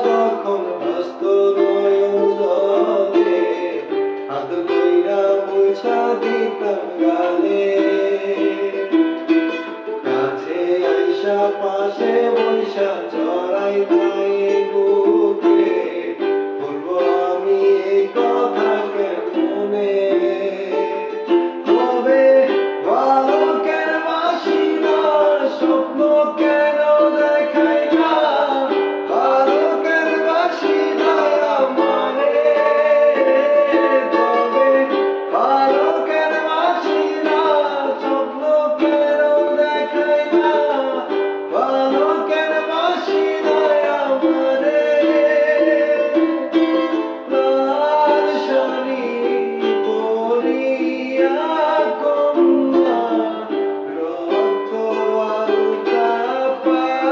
যখন ব্যস্ত নয়ন জলে হাত কইরা মুছা দিতাম গালে কাছে আইসা পাশে বৈশা জড়াই নাই বুকে বলবো আমি এই কথা কেমনে তবে ভালো কেন বাসি না স্বপ্ন কেন দেখাই না ভালো কেন বাসি না আমারে তবে ভালো কেন বাসি না স্বপ্ন কেন দেখাই না ভালো কেন বাসি না আমারে লাল শাড়ি পরিয়া কন্যা রক্ত আলতা পায়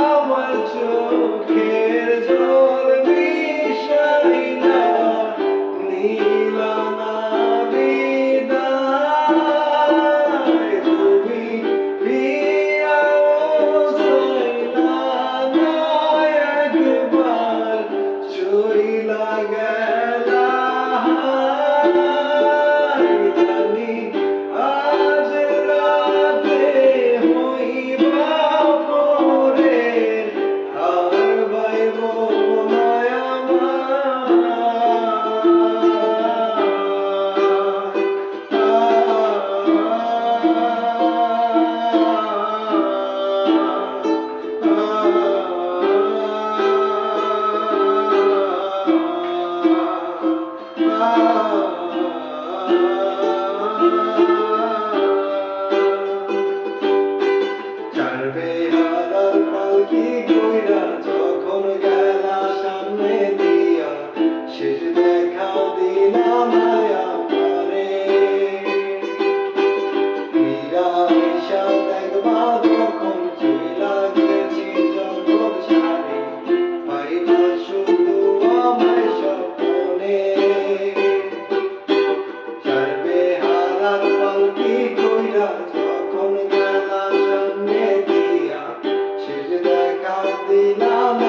আমার চোখের জল মিশাইলা নীলা না বিদায় তুমি ফিরাও চাইলা না একবার চইলা গেলা জানি আজ রাতে হইবা পরে আর বাইব না চারবে হারার পালকি কইরা যখন গেলা সামনে দিয়া শেষ দেখা দিলাম আমারে ফিরা আইসা দেখবা তখন চইলা গেছি জগৎ ছাড়ি পাইবা শুধু আমায় স্বপ্নে চারবে হারার পালকি কইরা যখন গেলা সামনে দিয়া শেষ দেখা দিলাম